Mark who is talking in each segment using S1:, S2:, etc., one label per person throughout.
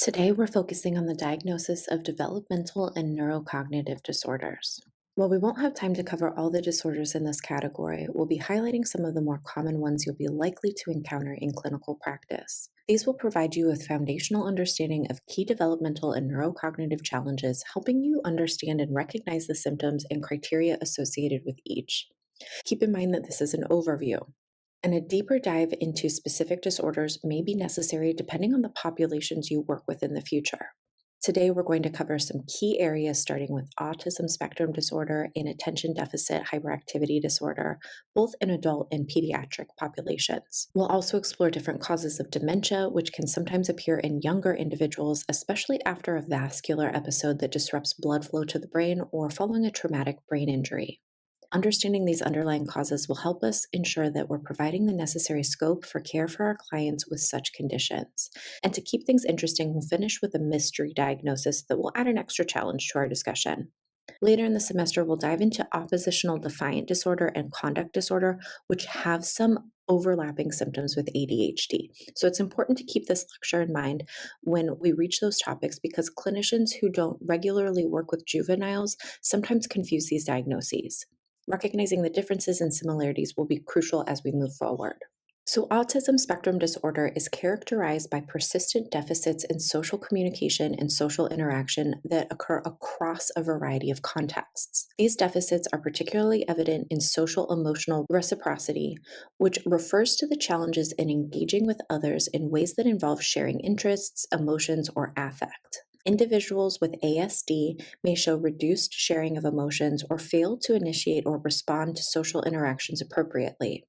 S1: Today, we're focusing on the diagnosis of developmental and neurocognitive disorders. While we won't have time to cover all the disorders in this category, we'll be highlighting some of the more common ones you'll be likely to encounter in clinical practice. These will provide you with foundational understanding of key developmental and neurocognitive challenges, helping you understand and recognize the symptoms and criteria associated with each. Keep in mind that this is an overview, and a deeper dive into specific disorders may be necessary depending on the populations you work with in the future. Today, we're going to cover some key areas starting with autism spectrum disorder and attention deficit hyperactivity disorder, both in adult and pediatric populations. We'll also explore different causes of dementia, which can sometimes appear in younger individuals, especially after a vascular episode that disrupts blood flow to the brain or following a traumatic brain injury. Understanding these underlying causes will help us ensure that we're providing the necessary scope for care for our clients with such conditions. And to keep things interesting, we'll finish with a mystery diagnosis that will add an extra challenge to our discussion. Later in the semester, we'll dive into oppositional defiant disorder and conduct disorder, which have some overlapping symptoms with ADHD. So it's important to keep this lecture in mind when we reach those topics because clinicians who don't regularly work with juveniles sometimes confuse these diagnoses. Recognizing the differences and similarities will be crucial as we move forward. So, autism spectrum disorder is characterized by persistent deficits in social communication and social interaction that occur across a variety of contexts. These deficits are particularly evident in social emotional reciprocity, which refers to the challenges in engaging with others in ways that involve sharing interests, emotions, or affect. Individuals with ASD may show reduced sharing of emotions or fail to initiate or respond to social interactions appropriately.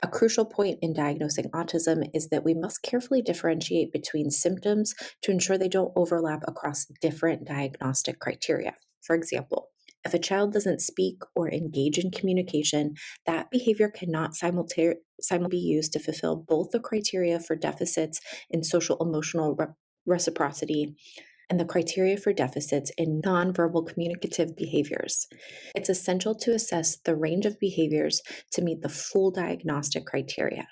S1: A crucial point in diagnosing autism is that we must carefully differentiate between symptoms to ensure they don't overlap across different diagnostic criteria. For example, if a child doesn't speak or engage in communication, that behavior cannot simultaneously be used to fulfill both the criteria for deficits in social emotional reciprocity and the criteria for deficits in nonverbal communicative behaviors. It's essential to assess the range of behaviors to meet the full diagnostic criteria.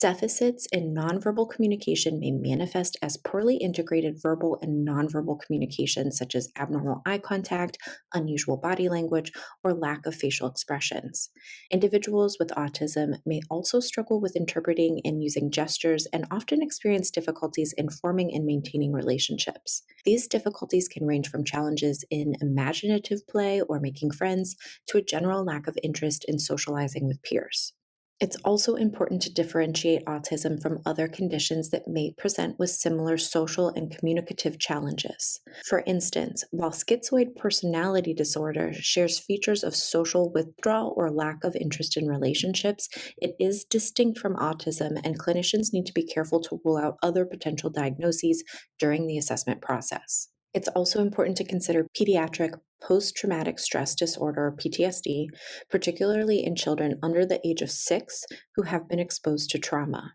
S1: Deficits in nonverbal communication may manifest as poorly integrated verbal and nonverbal communication, such as abnormal eye contact, unusual body language, or lack of facial expressions. Individuals with autism may also struggle with interpreting and using gestures and often experience difficulties in forming and maintaining relationships. These difficulties can range from challenges in imaginative play or making friends to a general lack of interest in socializing with peers. It's also important to differentiate autism from other conditions that may present with similar social and communicative challenges. For instance, while schizoid personality disorder shares features of social withdrawal or lack of interest in relationships, it is distinct from autism, and clinicians need to be careful to rule out other potential diagnoses during the assessment process. It's also important to consider pediatric post-traumatic stress disorder, or PTSD, particularly in children under the age of 6 who have been exposed to trauma.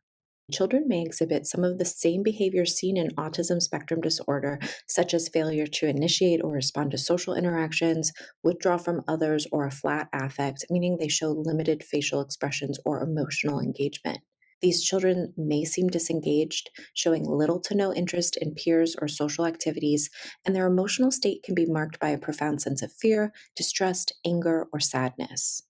S1: Children may exhibit some of the same behaviors seen in autism spectrum disorder, such as failure to initiate or respond to social interactions, withdraw from others, or a flat affect, meaning they show limited facial expressions or emotional engagement. These children may seem disengaged, showing little to no interest in peers or social activities, and their emotional state can be marked by a profound sense of fear, distrust, anger, or sadness.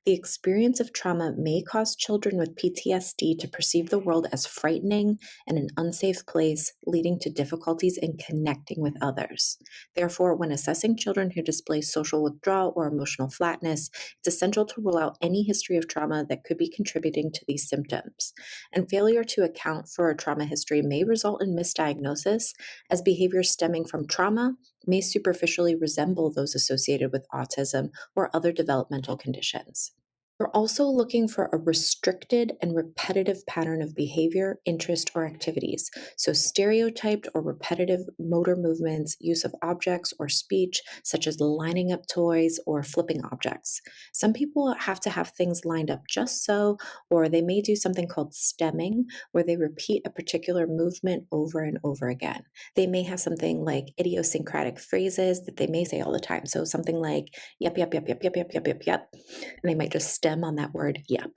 S1: The experience of trauma may cause children with PTSD to perceive the world as frightening and an unsafe place, leading to difficulties in connecting with others. Therefore, when assessing children who display social withdrawal or emotional flatness, it's essential to rule out any history of trauma that could be contributing to these symptoms. And failure to account for a trauma history may result in misdiagnosis, as behaviors stemming from trauma may superficially resemble those associated with autism or other developmental conditions. We're also looking for a restricted and repetitive pattern of behavior, interest, or activities. So, stereotyped or repetitive motor movements, use of objects or speech, such as lining up toys or flipping objects. Some people have to have things lined up just so, or they may do something called stemming, where they repeat a particular movement over and over again. They may have something like idiosyncratic phrases that they may say all the time. So, something like, yep, yep, yep, yep, yep, yep, yep, yep, yep. And they might just stem on that word, yep.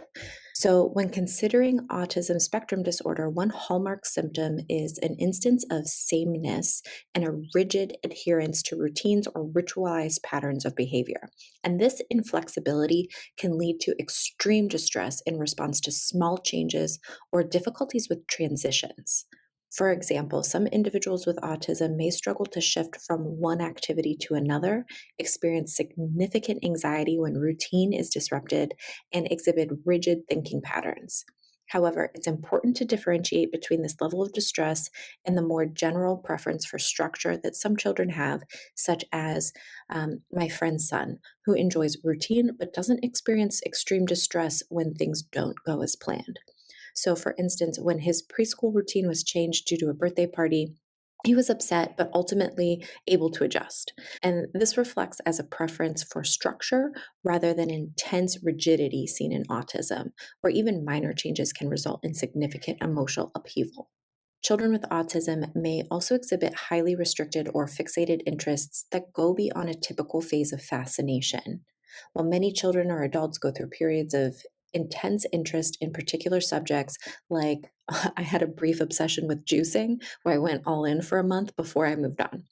S1: So, when considering autism spectrum disorder, one hallmark symptom is an instance of sameness and a rigid adherence to routines or ritualized patterns of behavior. And this inflexibility can lead to extreme distress in response to small changes or difficulties with transitions. For example, some individuals with autism may struggle to shift from one activity to another, experience significant anxiety when routine is disrupted, and exhibit rigid thinking patterns. However, it's important to differentiate between this level of distress and the more general preference for structure that some children have, such as my friend's son, who enjoys routine but doesn't experience extreme distress when things don't go as planned. So, for instance, when his preschool routine was changed due to a birthday party, he was upset, but ultimately able to adjust. And this reflects as a preference for structure rather than intense rigidity seen in autism, where even minor changes can result in significant emotional upheaval. Children with autism may also exhibit highly restricted or fixated interests that go beyond a typical phase of fascination. While many children or adults go through periods of intense interest in particular subjects, like I had a brief obsession with juicing where I went all in for a month before I moved on.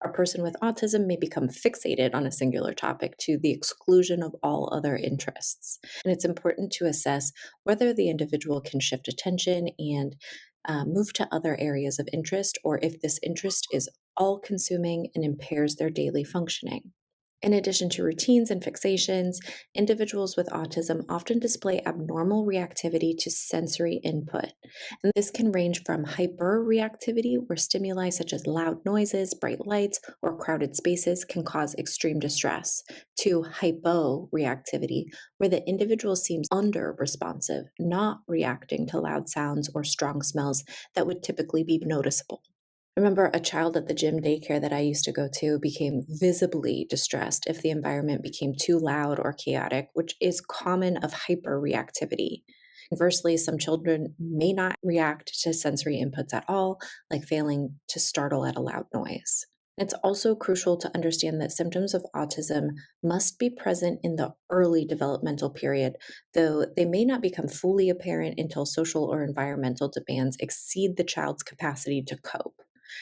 S1: A person with autism may become fixated on a singular topic to the exclusion of all other interests. And it's important to assess whether the individual can shift attention and move to other areas of interest, or if this interest is all consuming and impairs their daily functioning. In addition to routines and fixations, individuals with autism often display abnormal reactivity to sensory input. And this can range from hyperreactivity, where stimuli such as loud noises, bright lights, or crowded spaces can cause extreme distress, to hyporeactivity, where the individual seems under responsive, not reacting to loud sounds or strong smells that would typically be noticeable. I remember a child at the gym daycare that I used to go to became visibly distressed if the environment became too loud or chaotic, which is common of hyperreactivity. Conversely, some children may not react to sensory inputs at all, like failing to startle at a loud noise. It's also crucial to understand that symptoms of autism must be present in the early developmental period, though they may not become fully apparent until social or environmental demands exceed the child's capacity to cope.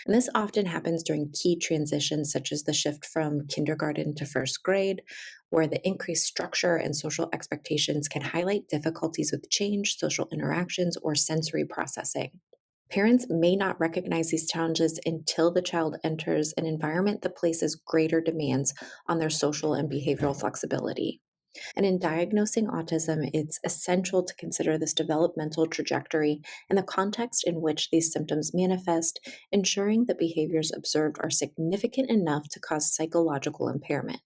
S1: And this often happens during key transitions, such as the shift from kindergarten to first grade, where the increased structure and social expectations can highlight difficulties with change, social interactions, or sensory processing. Parents may not recognize these challenges until the child enters an environment that places greater demands on their social and behavioral flexibility. And in diagnosing autism, it's essential to consider this developmental trajectory and the context in which these symptoms manifest, ensuring that behaviors observed are significant enough to cause psychological impairment.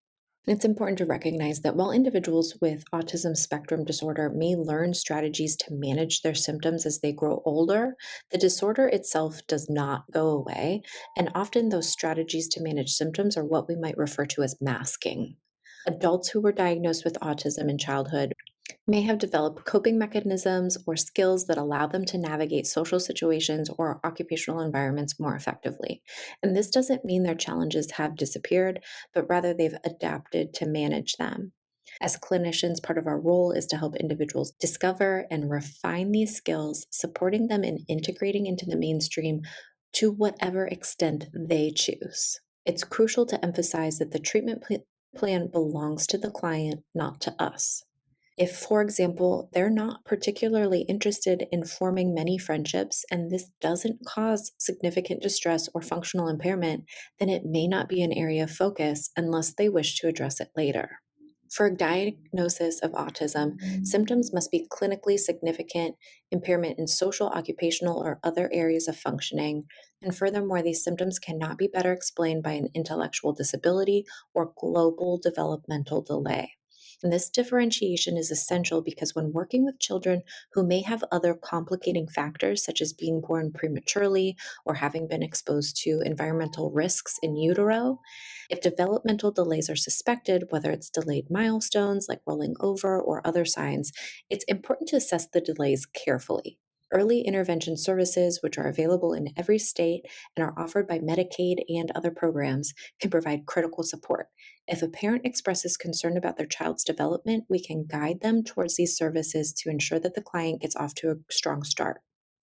S1: And it's important to recognize that while individuals with autism spectrum disorder may learn strategies to manage their symptoms as they grow older, the disorder itself does not go away. And often those strategies to manage symptoms are what we might refer to as masking. Adults who were diagnosed with autism in childhood may have developed coping mechanisms or skills that allow them to navigate social situations or occupational environments more effectively. And this doesn't mean their challenges have disappeared, but rather they've adapted to manage them. As clinicians, part of our role is to help individuals discover and refine these skills, supporting them in integrating into the mainstream to whatever extent they choose. It's crucial to emphasize that the plan belongs to the client, not to us. If, for example, they're not particularly interested in forming many friendships and this doesn't cause significant distress or functional impairment, then it may not be an area of focus unless they wish to address it later. For a diagnosis of autism, symptoms must be clinically significant, impairment in social, occupational, or other areas of functioning, and furthermore, these symptoms cannot be better explained by an intellectual disability or global developmental delay. And this differentiation is essential because when working with children who may have other complicating factors, such as being born prematurely or having been exposed to environmental risks in utero, if developmental delays are suspected, whether it's delayed milestones like rolling over or other signs, it's important to assess the delays carefully. Early intervention services, which are available in every state and are offered by Medicaid and other programs, can provide critical support. If a parent expresses concern about their child's development, we can guide them towards these services to ensure that the client gets off to a strong start.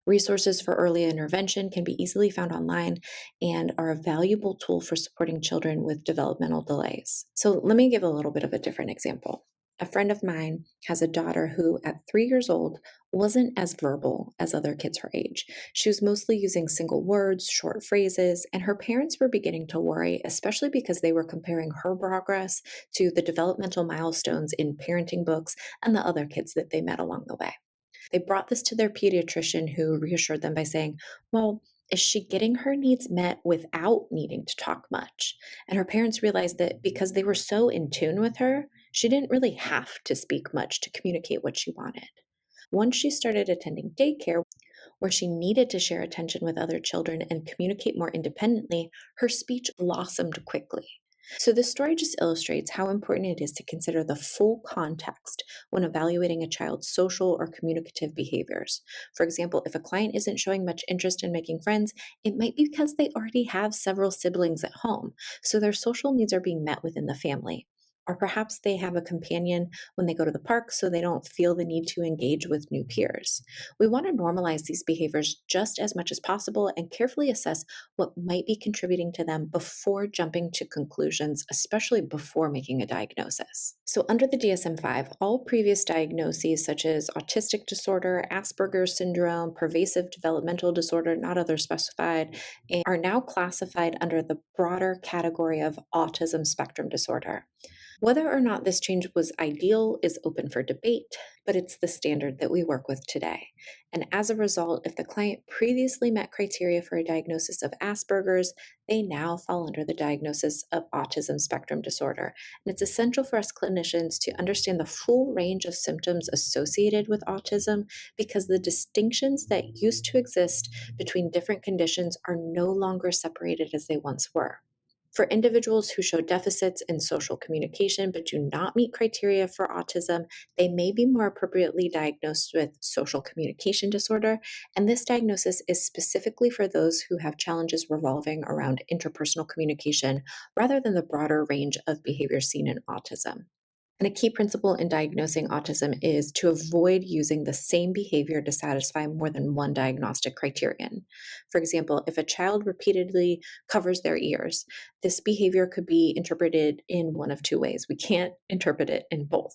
S1: Resources for early intervention can be easily found online and are a valuable tool for supporting children with developmental delays. So, let me give a little bit of a different example. A friend of mine has a daughter who, at 3 years old, wasn't as verbal as other kids her age. She was mostly using single words, short phrases, and her parents were beginning to worry, especially because they were comparing her progress to the developmental milestones in parenting books and the other kids that they met along the way. They brought this to their pediatrician, who reassured them by saying, "Well, is she getting her needs met without needing to talk much?" And her parents realized that because they were so in tune with her, she didn't really have to speak much to communicate what she wanted. Once she started attending daycare, where she needed to share attention with other children and communicate more independently, her speech blossomed quickly. So, this story just illustrates how important it is to consider the full context when evaluating a child's social or communicative behaviors. For example, if a client isn't showing much interest in making friends, it might be because they already have several siblings at home, so their social needs are being met within the family. Or perhaps they have a companion when they go to the park, so they don't feel the need to engage with new peers. We want to normalize these behaviors just as much as possible and carefully assess what might be contributing to them before jumping to conclusions, especially before making a diagnosis. So, under the DSM 5, all previous diagnoses such as autistic disorder, Asperger's syndrome, pervasive developmental disorder, not others specified, are now classified under the broader category of autism spectrum disorder. Whether or not this change was ideal is open for debate, but it's the standard that we work with today. And as a result, if the client previously met criteria for a diagnosis of Asperger's, they now fall under the diagnosis of autism spectrum disorder. And it's essential for us clinicians to understand the full range of symptoms associated with autism, because the distinctions that used to exist between different conditions are no longer separated as they once were. For individuals who show deficits in social communication but do not meet criteria for autism, they may be more appropriately diagnosed with social communication disorder, and this diagnosis is specifically for those who have challenges revolving around interpersonal communication rather than the broader range of behaviors seen in autism. And a key principle in diagnosing autism is to avoid using the same behavior to satisfy more than one diagnostic criterion. For example, if a child repeatedly covers their ears, this behavior could be interpreted in one of two ways. We can't interpret it in both.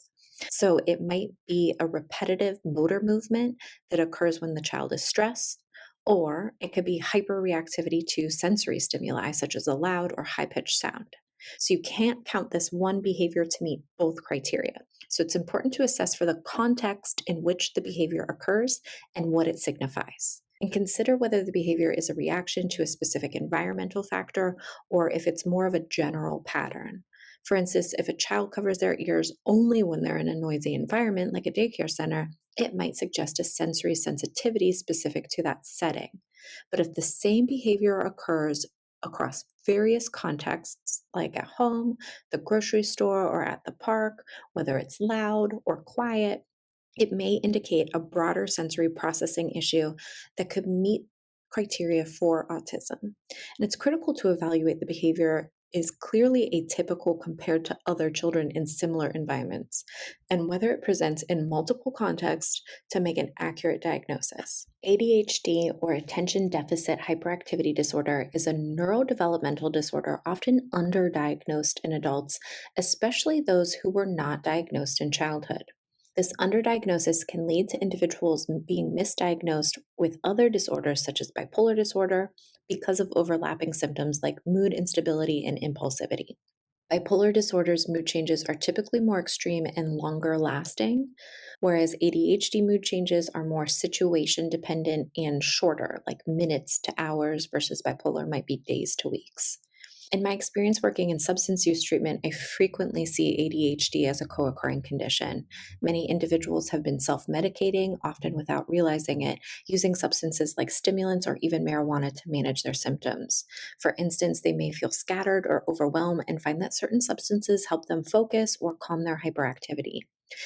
S1: So it might be a repetitive motor movement that occurs when the child is stressed, or it could be hyperreactivity to sensory stimuli, such as a loud or high pitched sound. So you can't count this one behavior to meet both criteria. So it's important to assess for the context in which the behavior occurs and what it signifies. And consider whether the behavior is a reaction to a specific environmental factor or if it's more of a general pattern. For instance, if a child covers their ears only when they're in a noisy environment like a daycare center, it might suggest a sensory sensitivity specific to that setting. But if the same behavior occurs across various contexts, like at home, the grocery store, or at the park, whether it's loud or quiet, it may indicate a broader sensory processing issue that could meet criteria for autism. And it's critical to evaluate the behavior is clearly atypical compared to other children in similar environments, and whether it presents in multiple contexts to make an accurate diagnosis. ADHD, or attention deficit hyperactivity disorder, is a neurodevelopmental disorder often underdiagnosed in adults, especially those who were not diagnosed in childhood. This underdiagnosis can lead to individuals being misdiagnosed with other disorders such as bipolar disorder because of overlapping symptoms like mood instability and impulsivity. Bipolar disorder's mood changes are typically more extreme and longer lasting, whereas ADHD mood changes are more situation dependent and shorter, like minutes to hours, versus bipolar might be days to weeks. In my experience working in substance use treatment, I frequently see ADHD as a co occurring condition. Many individuals have been self medicating, often without realizing it, using substances like stimulants or even marijuana to manage their symptoms. For instance, they may feel scattered or overwhelmed and find that certain substances help them focus or calm their hyperactivity.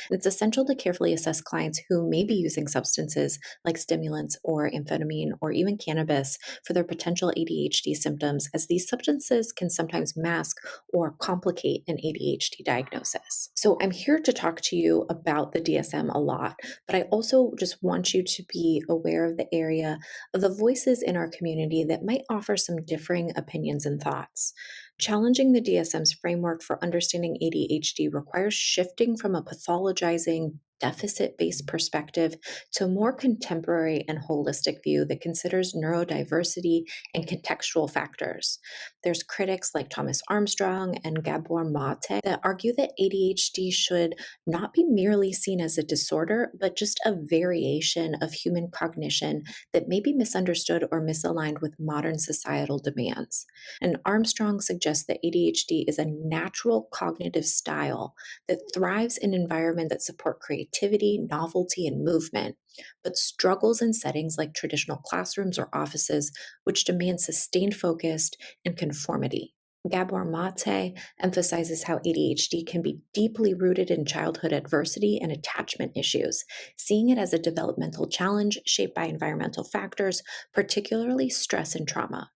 S1: It's essential to carefully assess clients who may be using substances like stimulants or amphetamine or even cannabis for their potential ADHD symptoms, as these substances can sometimes mask or complicate an ADHD diagnosis. So, I'm here to talk to you about the DSM a lot, but I also just want you to be aware of the area of the voices in our community that might offer some differing opinions and thoughts. Challenging the DSM's framework for understanding ADHD requires shifting from a pathologizing, deficit based perspective to a more contemporary and holistic view that considers neurodiversity and contextual factors. There's critics like Thomas Armstrong and Gabor Mate that argue that ADHD should not be merely seen as a disorder, but just a variation of human cognition that may be misunderstood or misaligned with modern societal demands. And Armstrong suggests that ADHD is a natural cognitive style that thrives in environments that support creativity, novelty, and movement, but struggles in settings like traditional classrooms or offices, which demand sustained focus and conformity. Gabor Mate emphasizes how ADHD can be deeply rooted in childhood adversity and attachment issues, seeing it as a developmental challenge shaped by environmental factors, particularly stress and trauma.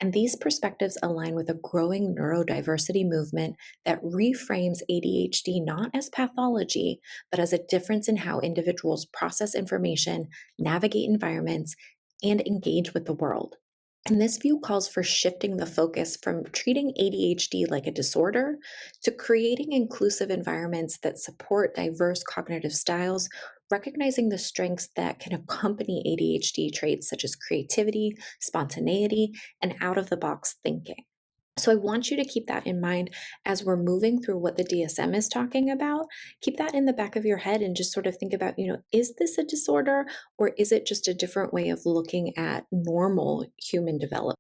S1: And these perspectives align with a growing neurodiversity movement that reframes ADHD not as pathology, but as a difference in how individuals process information, navigate environments, and engage with the world. And this view calls for shifting the focus from treating ADHD like a disorder to creating inclusive environments that support diverse cognitive styles, recognizing the strengths that can accompany ADHD traits such as creativity, spontaneity, and out of the box thinking. So I want you to keep that in mind as we're moving through what the DSM is talking about. Keep that in the back of your head and just sort of think about, is this a disorder or is it just a different way of looking at normal human development?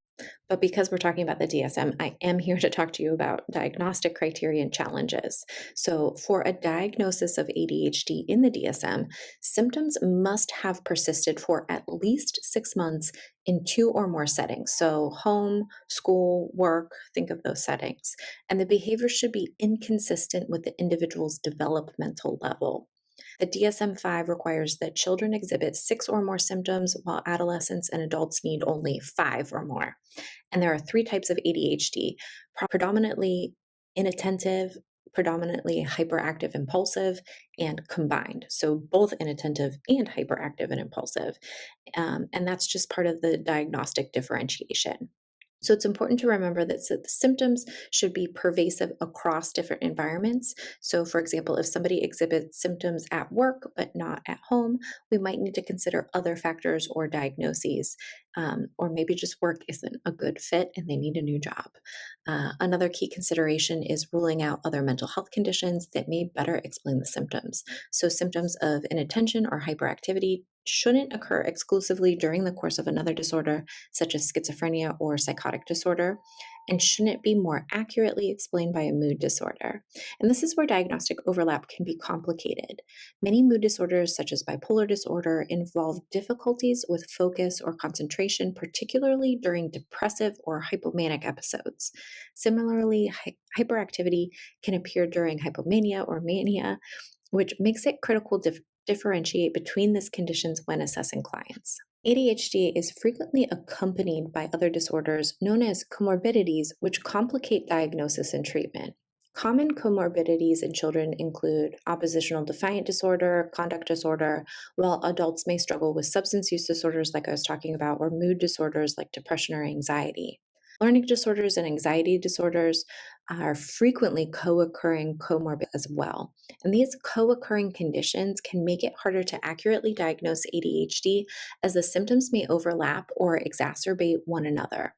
S1: But because we're talking about the DSM, I am here to talk to you about diagnostic criteria and challenges. So, for a diagnosis of ADHD in the DSM, symptoms must have persisted for at least 6 months in two or more settings. So, home, school, work, think of those settings. And the behavior should be inconsistent with the individual's developmental level. The DSM 5 requires that children exhibit six or more symptoms, while adolescents and adults need only five or more. And there are three types of ADHD: predominantly inattentive, predominantly hyperactive impulsive, and combined. So both inattentive and hyperactive and impulsive. And that's just part of the diagnostic differentiation. So it's important to remember that the symptoms should be pervasive across different environments. So, for example, if somebody exhibits symptoms at work but not at home, we might need to consider other factors or diagnoses. Or maybe just work isn't a good fit and they need a new job. Another key consideration is ruling out other mental health conditions that may better explain the symptoms. So, symptoms of inattention or hyperactivity shouldn't occur exclusively during the course of another disorder, such as schizophrenia or psychotic disorder, and shouldn't be more accurately explained by a mood disorder. And this is where diagnostic overlap can be complicated. Many mood disorders, such as bipolar disorder, involve difficulties with focus or concentration, particularly during depressive or hypomanic episodes. Similarly, hyperactivity can appear during hypomania or mania, which makes it critical to differentiate between these conditions when assessing clients. ADHD is frequently accompanied by other disorders known as comorbidities, which complicate diagnosis and treatment. Common comorbidities in children include oppositional defiant disorder, conduct disorder, while adults may struggle with substance use disorders, like I was talking about, or mood disorders like depression or anxiety. Learning disorders and anxiety disorders are frequently co occurring comorbid as well. And these co occurring conditions can make it harder to accurately diagnose ADHD, as the symptoms may overlap or exacerbate one another.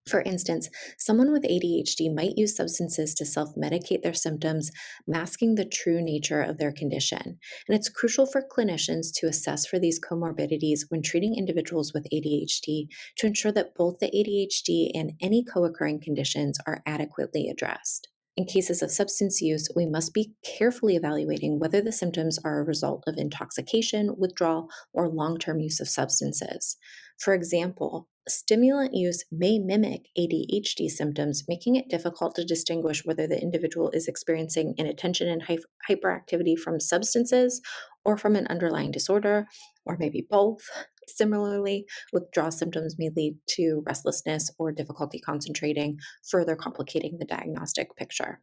S1: For instance, someone with ADHD might use substances to self medicate their symptoms, masking the true nature of their condition. And it's crucial for clinicians to assess for these comorbidities when treating individuals with ADHD to ensure that both the ADHD and any co occurring conditions are adequately addressed. In cases of substance use, we must be carefully evaluating whether the symptoms are a result of intoxication, withdrawal, or long term use of substances. For example, Stimulant use may mimic ADHD symptoms, making it difficult to distinguish whether the individual is experiencing inattention and hyperactivity from substances or from an underlying disorder, or maybe both. Similarly, withdrawal symptoms may lead to restlessness or difficulty concentrating, further complicating the diagnostic picture.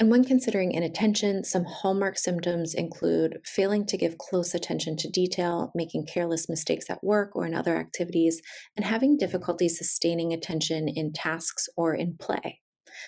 S1: And when considering inattention, some hallmark symptoms include failing to give close attention to detail, making careless mistakes at work or in other activities, and having difficulty sustaining attention in tasks or in play.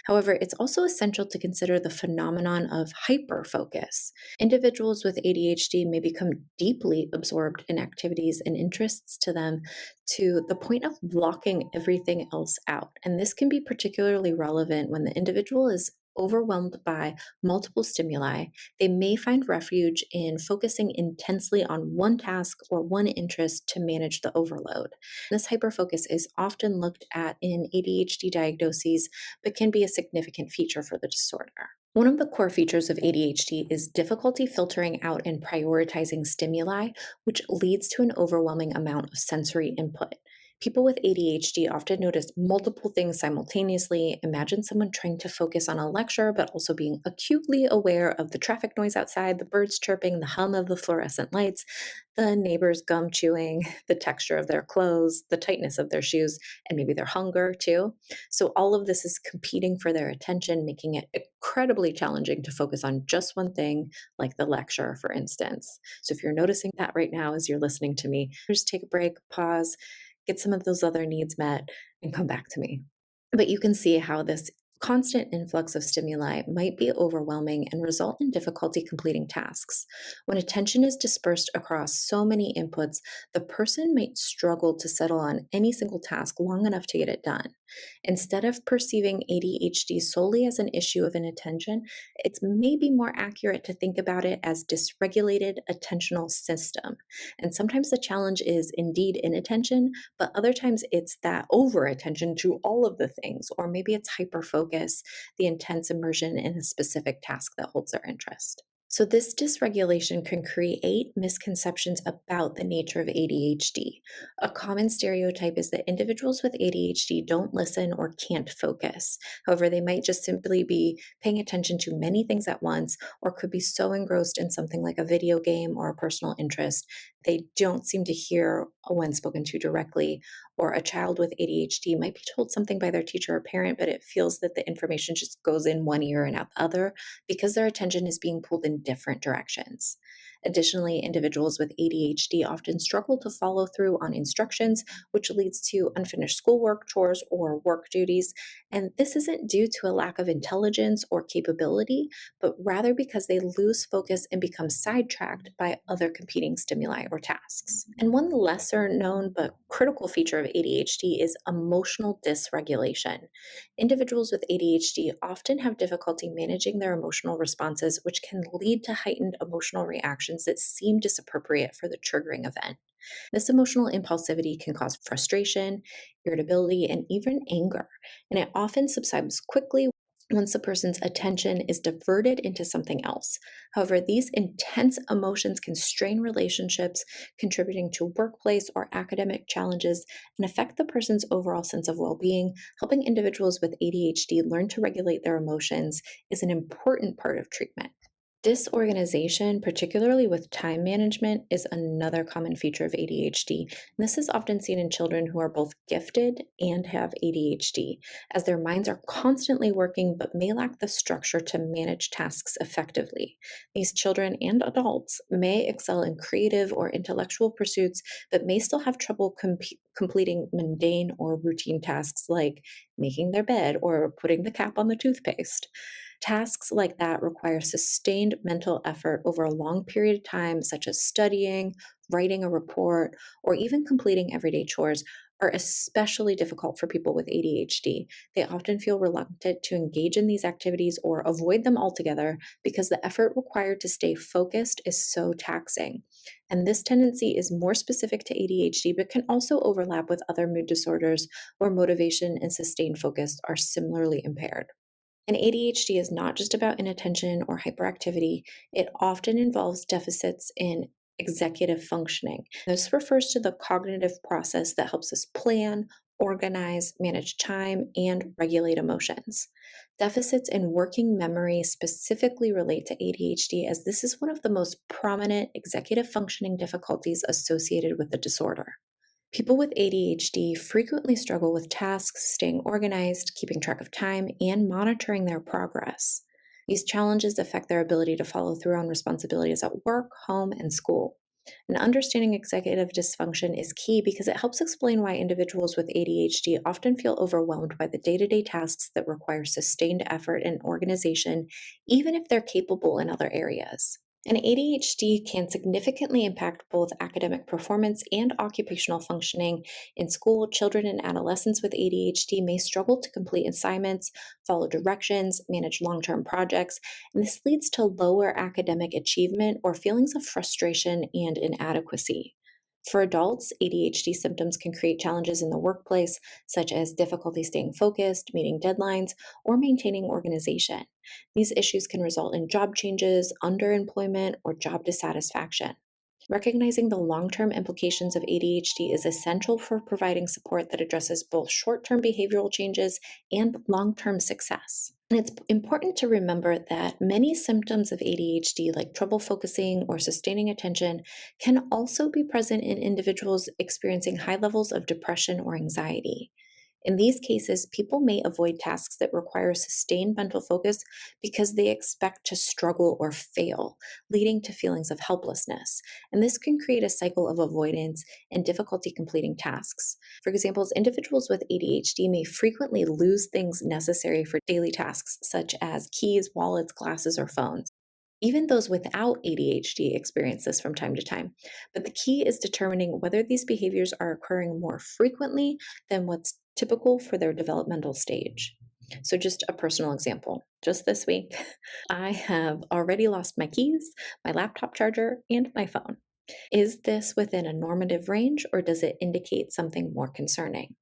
S1: However, it's also essential to consider the phenomenon of hyperfocus. Individuals with ADHD may become deeply absorbed in activities and interests to them to the point of blocking everything else out. And this can be particularly relevant when the individual is overwhelmed by multiple stimuli. They may find refuge in focusing intensely on one task or one interest to manage the overload. This hyperfocus is often looked at in ADHD diagnoses, but can be a significant feature for the disorder. One of the core features of ADHD is difficulty filtering out and prioritizing stimuli, which leads to an overwhelming amount of sensory input. People with ADHD often notice multiple things simultaneously. Imagine someone trying to focus on a lecture, but also being acutely aware of the traffic noise outside, the birds chirping, the hum of the fluorescent lights, the neighbor's gum chewing, the texture of their clothes, the tightness of their shoes, and maybe their hunger too. So, all of this is competing for their attention, making it incredibly challenging to focus on just one thing, like the lecture, for instance. So, if you're noticing that right now as you're listening to me, just take a break, pause, get some of those other needs met, and come back to me. But you can see how this constant influx of stimuli might be overwhelming and result in difficulty completing tasks. When attention is dispersed across so many inputs, the person might struggle to settle on any single task long enough to get it done. Instead of perceiving ADHD solely as an issue of inattention, it's maybe more accurate to think about it as dysregulated attentional system. And sometimes the challenge is indeed inattention, but other times it's that over attention to all of the things, or maybe it's hyper focus, the intense immersion in a specific task that holds their interest. So, this dysregulation can create misconceptions about the nature of ADHD. A common stereotype is that individuals with ADHD don't listen or can't focus. However, they might just simply be paying attention to many things at once, or could be so engrossed in something like a video game or a personal interest, they don't seem to hear when spoken to directly. Or a child with ADHD might be told something by their teacher or parent, but it feels that the information just goes in one ear and out the other because their attention is being pulled in different directions. Additionally, individuals with ADHD often struggle to follow through on instructions, which leads to unfinished schoolwork, chores, or work duties. And this isn't due to a lack of intelligence or capability, but rather because they lose focus and become sidetracked by other competing stimuli or tasks. And one lesser known but critical feature of ADHD is emotional dysregulation. Individuals with ADHD often have difficulty managing their emotional responses, which can lead to heightened emotional reactions that seem disappropriate for the triggering event. This emotional impulsivity can cause frustration, irritability, and even anger, and it often subsides quickly once the person's attention is diverted into something else. However, these intense emotions can strain relationships, contributing to workplace or academic challenges, and affect the person's overall sense of well being. Helping individuals with ADHD learn to regulate their emotions is an important part of treatment. Disorganization, particularly with time management, is another common feature of ADHD. And this is often seen in children who are both gifted and have ADHD, as their minds are constantly working but may lack the structure to manage tasks effectively. These children and adults may excel in creative or intellectual pursuits, but may still have trouble completing mundane or routine tasks like making their bed or putting the cap on the toothpaste. Tasks like that require sustained mental effort over a long period of time, such as studying, writing a report, or even completing everyday chores, are especially difficult for people with ADHD. They often feel reluctant to engage in these activities or avoid them altogether because the effort required to stay focused is so taxing. And this tendency is more specific to ADHD, but can also overlap with other mood disorders where motivation and sustained focus are similarly impaired. And ADHD is not just about inattention or hyperactivity, it often involves deficits in executive functioning. This refers to the cognitive process that helps us plan, organize, manage time, and regulate emotions. Deficits in working memory specifically relate to ADHD, as this is one of the most prominent executive functioning difficulties associated with the disorder. People with ADHD frequently struggle with tasks, staying organized, keeping track of time, and monitoring their progress. These challenges affect their ability to follow through on responsibilities at work, home, and school. And understanding executive dysfunction is key because it helps explain why individuals with ADHD often feel overwhelmed by the day to day tasks that require sustained effort and organization, even if they're capable in other areas. And ADHD can significantly impact both academic performance and occupational functioning. In school, children and adolescents with ADHD may struggle to complete assignments, follow directions, manage long term projects, and this leads to lower academic achievement or feelings of frustration and inadequacy. For adults, ADHD symptoms can create challenges in the workplace, such as difficulty staying focused, meeting deadlines, or maintaining organization. These issues can result in job changes, underemployment, or job dissatisfaction. Recognizing the long term implications of ADHD is essential for providing support that addresses both short term behavioral changes and long term success. And it's important to remember that many symptoms of ADHD, like trouble focusing or sustaining attention, can also be present in individuals experiencing high levels of depression or anxiety. In these cases, people may avoid tasks that require sustained mental focus because they expect to struggle or fail, leading to feelings of helplessness. And this can create a cycle of avoidance and difficulty completing tasks. For example, individuals with ADHD may frequently lose things necessary for daily tasks, such as keys, wallets, glasses, or phones. Even those without ADHD experience this from time to time. But the key is determining whether these behaviors are occurring more frequently than what's typical for their developmental stage. So, just a personal example. Just this week, I have already lost my keys, my laptop charger, and my phone. Is this within a normative range, or does it indicate something more concerning?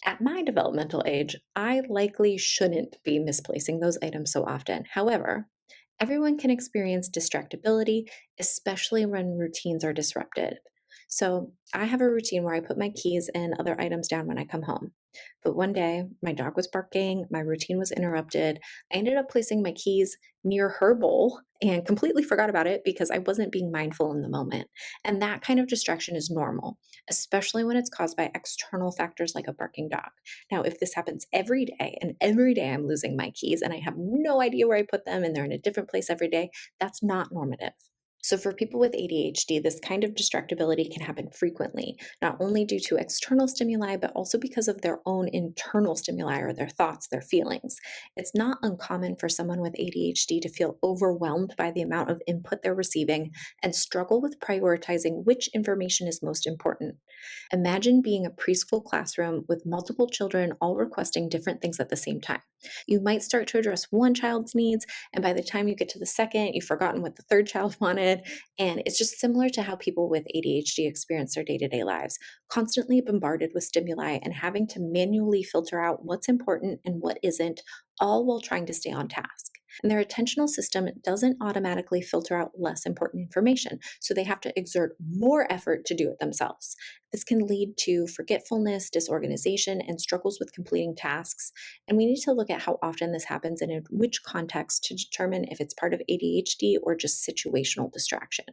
S1: At my developmental age, I likely shouldn't be misplacing those items so often. However, everyone can experience distractibility, especially when routines are disrupted. So, I have a routine where I put my keys and other items down when I come home. But one day, my dog was barking, my routine was interrupted. I ended up placing my keys near her bowl and completely forgot about it because I wasn't being mindful in the moment. And that kind of distraction is normal, especially when it's caused by external factors like a barking dog. Now, if this happens every day and every day I'm losing my keys and I have no idea where I put them and they're in a different place every day, that's not normative. So, for people with ADHD, this kind of distractibility can happen frequently, not only due to external stimuli, but also because of their own internal stimuli or their thoughts, their feelings. It's not uncommon for someone with ADHD to feel overwhelmed by the amount of input they're receiving and struggle with prioritizing which information is most important. Imagine being a preschool classroom with multiple children all requesting different things at the same time. You might start to address one child's needs, and by the time you get to the second, you've forgotten what the third child wanted. And it's just similar to how people with ADHD experience their day to day lives, constantly bombarded with stimuli and having to manually filter out what's important and what isn't, all while trying to stay on task. And their attentional system doesn't automatically filter out less important information, so they have to exert more effort to do it themselves. This can lead to forgetfulness, disorganization, and struggles with completing tasks. And we need to look at how often this happens and in which context to determine if it's part of ADHD or just situational distraction.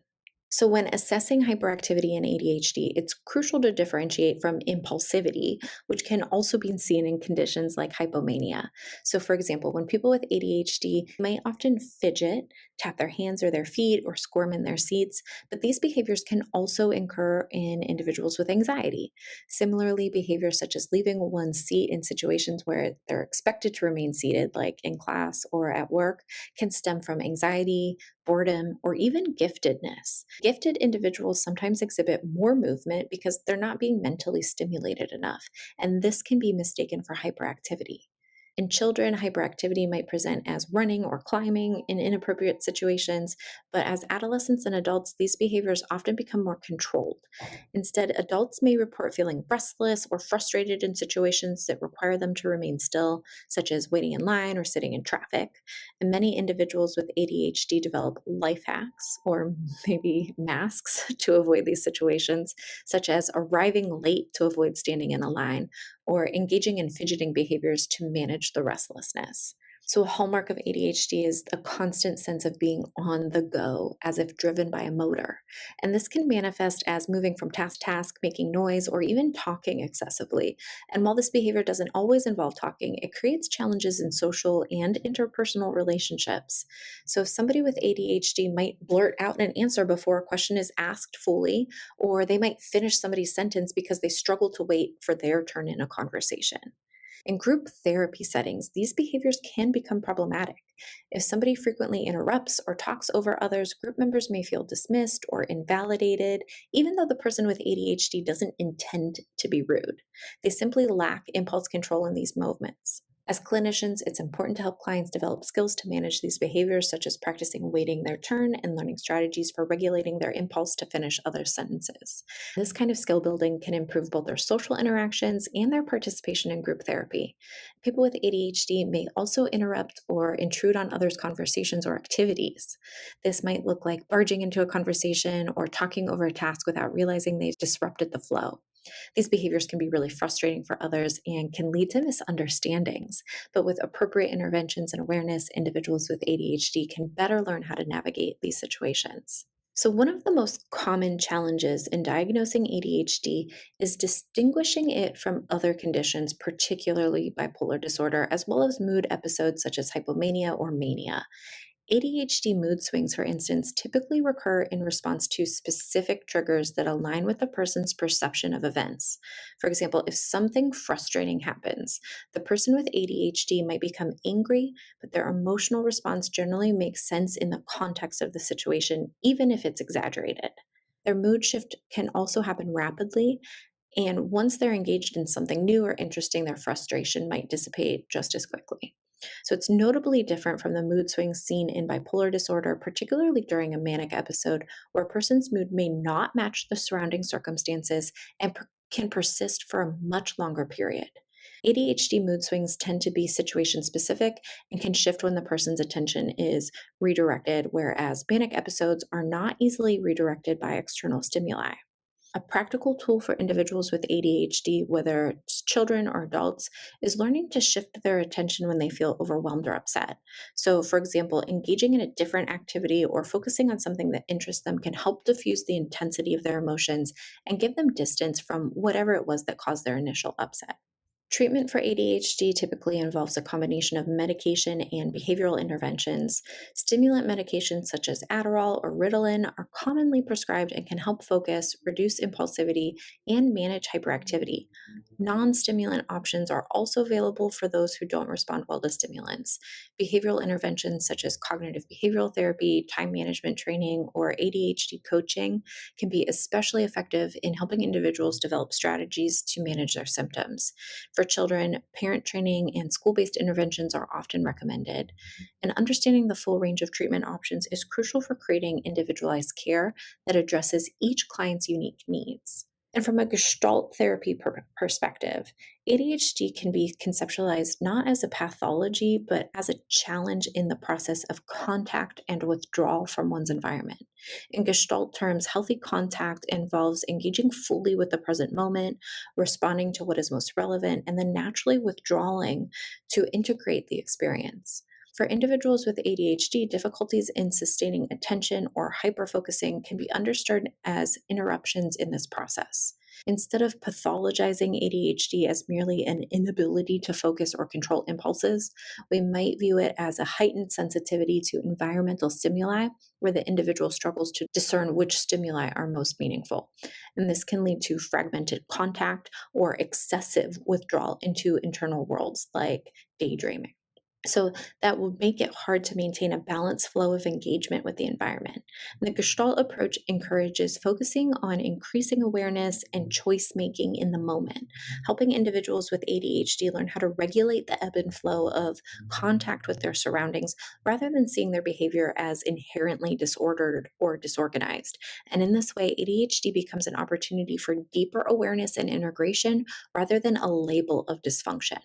S1: So, when assessing hyperactivity and ADHD, it's crucial to differentiate from impulsivity, which can also be seen in conditions like hypomania. So, for example, when people with ADHD may often fidget, tap their hands or their feet, or squirm in their seats, but these behaviors can also occur in individuals with anxiety. Similarly, behaviors such as leaving one's seat in situations where they're expected to remain seated, like in class or at work, can stem from anxiety, boredom, or even giftedness. Gifted individuals sometimes exhibit more movement because they're not being mentally stimulated enough, and this can be mistaken for hyperactivity. In children, hyperactivity might present as running or climbing in inappropriate situations, but as adolescents and adults, these behaviors often become more controlled. Instead, adults may report feeling restless or frustrated in situations that require them to remain still, such as waiting in line or sitting in traffic. And many individuals with ADHD develop life hacks or maybe masks to avoid these situations, such as arriving late to avoid standing in a line, or engaging in fidgeting behaviors to manage the restlessness. So, a hallmark of ADHD is a constant sense of being on the go, as if driven by a motor. And this can manifest as moving from task to task, making noise, or even talking excessively. And while this behavior doesn't always involve talking, it creates challenges in social and interpersonal relationships. So, if somebody with ADHD might blurt out an answer before a question is asked fully, or they might finish somebody's sentence because they struggle to wait for their turn in a conversation. In group therapy settings, these behaviors can become problematic. If somebody frequently interrupts or talks over others, group members may feel dismissed or invalidated, even though the person with ADHD doesn't intend to be rude. They simply lack impulse control in these moments. As clinicians, it's important to help clients develop skills to manage these behaviors, such as practicing waiting their turn and learning strategies for regulating their impulse to finish other sentences. This kind of skill building can improve both their social interactions and their participation in group therapy. People with ADHD may also interrupt or intrude on others' conversations or activities. This might look like barging into a conversation or talking over a task without realizing they've disrupted the flow. These behaviors can be really frustrating for others and can lead to misunderstandings. But with appropriate interventions and awareness, individuals with ADHD can better learn how to navigate these situations. So, one of the most common challenges in diagnosing ADHD is distinguishing it from other conditions, particularly bipolar disorder, as well as mood episodes such as hypomania or mania. ADHD mood swings, for instance, typically recur in response to specific triggers that align with the person's perception of events. For example, if something frustrating happens, the person with ADHD might become angry, but their emotional response generally makes sense in the context of the situation, even if it's exaggerated. Their mood shift can also happen rapidly, and once they're engaged in something new or interesting, their frustration might dissipate just as quickly. So it's notably different from the mood swings seen in bipolar disorder, particularly during a manic episode where a person's mood may not match the surrounding circumstances and can persist for a much longer period. ADHD mood swings tend to be situation specific and can shift when the person's attention is redirected, whereas manic episodes are not easily redirected by external stimuli. A practical tool for individuals with ADHD, whether it's children or adults, is learning to shift their attention when they feel overwhelmed or upset. So, for example, engaging in a different activity or focusing on something that interests them can help diffuse the intensity of their emotions and give them distance from whatever it was that caused their initial upset. Treatment for ADHD typically involves a combination of medication and behavioral interventions. Stimulant medications such as Adderall or Ritalin are commonly prescribed and can help focus, reduce impulsivity, and manage hyperactivity. Non stimulant options are also available for those who don't respond well to stimulants. Behavioral interventions such as cognitive behavioral therapy, time management training, or ADHD coaching can be especially effective in helping individuals develop strategies to manage their symptoms. For children, parent training and school based interventions are often recommended. And understanding the full range of treatment options is crucial for creating individualized care that addresses each client's unique needs. And from a Gestalt therapy perspective, ADHD can be conceptualized not as a pathology, but as a challenge in the process of contact and withdrawal from one's environment. In Gestalt terms, healthy contact involves engaging fully with the present moment, responding to what is most relevant, and then naturally withdrawing to integrate the experience. For individuals with ADHD, difficulties in sustaining attention or hyperfocusing can be understood as interruptions in this process. Instead of pathologizing ADHD as merely an inability to focus or control impulses, we might view it as a heightened sensitivity to environmental stimuli where the individual struggles to discern which stimuli are most meaningful. And this can lead to fragmented contact or excessive withdrawal into internal worlds like daydreaming. So that will make it hard to maintain a balanced flow of engagement with the environment. And the Gestalt approach encourages focusing on increasing awareness and choice making in the moment, helping individuals with ADHD learn how to regulate the ebb and flow of contact with their surroundings rather than seeing their behavior as inherently disordered or disorganized. And in this way, ADHD becomes an opportunity for deeper awareness and integration rather than a label of dysfunction.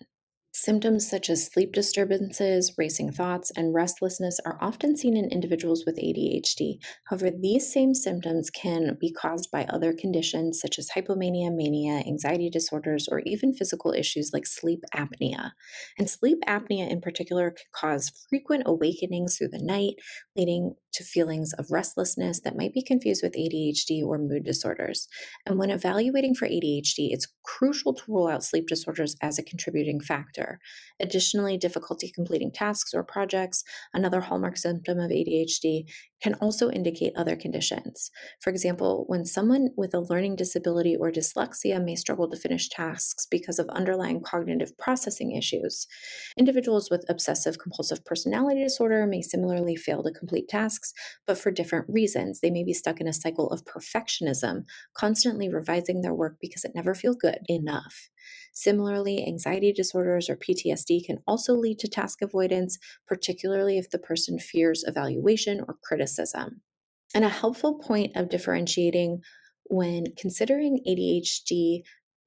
S1: Symptoms such as sleep disturbances, racing thoughts, and restlessness are often seen in individuals with ADHD. However, these same symptoms can be caused by other conditions such as hypomania, mania, anxiety disorders, or even physical issues like sleep apnea. And sleep apnea in particular can cause frequent awakenings through the night, leading to feelings of restlessness that might be confused with ADHD or mood disorders. And when evaluating for ADHD, it's crucial to rule out sleep disorders as a contributing factor. Additionally, difficulty completing tasks or projects, another hallmark symptom of ADHD, can also indicate other conditions. For example, when someone with a learning disability or dyslexia may struggle to finish tasks because of underlying cognitive processing issues. Individuals with obsessive compulsive personality disorder may similarly fail to complete tasks, but for different reasons. They may be stuck in a cycle of perfectionism, constantly revising their work because it never feels good enough. Similarly, anxiety disorders or PTSD can also lead to task avoidance, particularly if the person fears evaluation or criticism. And a helpful point of differentiating when considering ADHD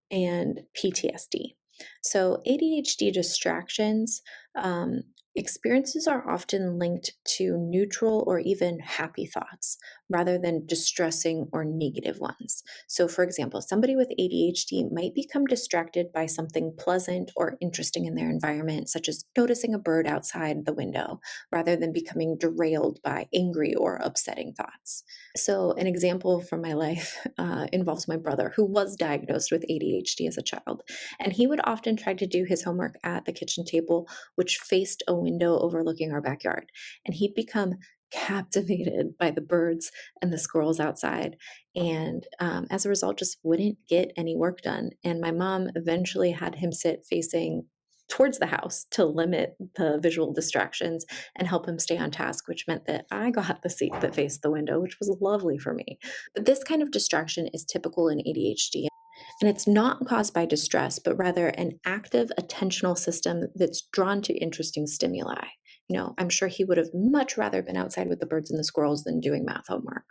S1: and PTSD. So, ADHD distractions, um, experiences are often linked to neutral or even happy thoughts rather than distressing or negative ones. So, for example, somebody with ADHD might become distracted by something pleasant or interesting in their environment, such as noticing a bird outside the window, rather than becoming derailed by angry or upsetting thoughts. So, an example from my life involves my brother, who was diagnosed with ADHD as a child. And he would often try to do his homework at the kitchen table, which faced a window overlooking our backyard. And he'd become captivated by the birds and the squirrels outside. And as a result, just wouldn't get any work done. And my mom eventually had him sit facing towards the house to limit the visual distractions and help him stay on task, which meant that I got the seat that faced the window, which was lovely for me. But this kind of distraction is typical in ADHD. And it's not caused by distress, but rather an active attentional system that's drawn to interesting stimuli. I'm sure he would have much rather been outside with the birds and the squirrels than doing math homework.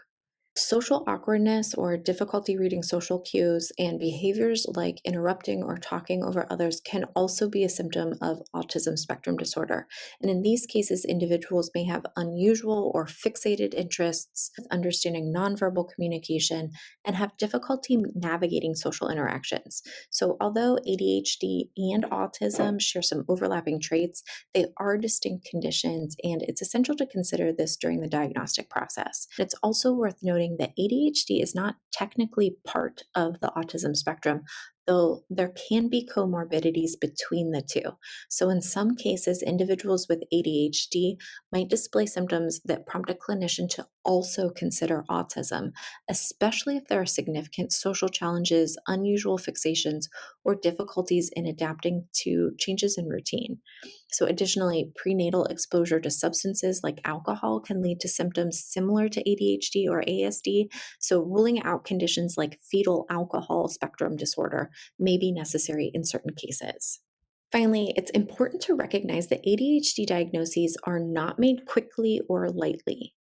S1: Social awkwardness or difficulty reading social cues and behaviors like interrupting or talking over others can also be a symptom of autism spectrum disorder. And in these cases, individuals may have unusual or fixated interests, understanding nonverbal communication, and have difficulty navigating social interactions. So, although ADHD and autism share some overlapping traits, they are distinct conditions, and it's essential to consider this during the diagnostic process. It's also worth noting that ADHD is not technically part of the autism spectrum, though there can be comorbidities between the two. So, in some cases, individuals with ADHD might display symptoms that prompt a clinician to also consider autism, especially if there are significant social challenges, unusual fixations, or difficulties in adapting to changes in routine. So, additionally, prenatal exposure to substances like alcohol can lead to symptoms similar to ADHD or ASD. So, ruling out conditions like fetal alcohol spectrum disorder may be necessary in certain cases. Finally, it's important to recognize that ADHD diagnoses are not made quickly or lightly.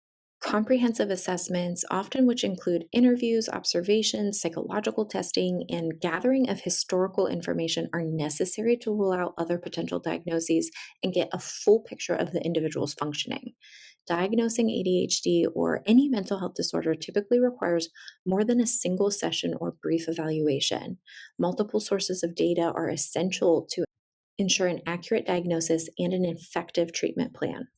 S1: Comprehensive assessments, often which include interviews, observations, psychological testing, and gathering of historical information, are necessary to rule out other potential diagnoses and get a full picture of the individual's functioning. Diagnosing ADHD or any mental health disorder typically requires more than a single session or brief evaluation. Multiple sources of data are essential to ensure an accurate diagnosis and an effective treatment plan.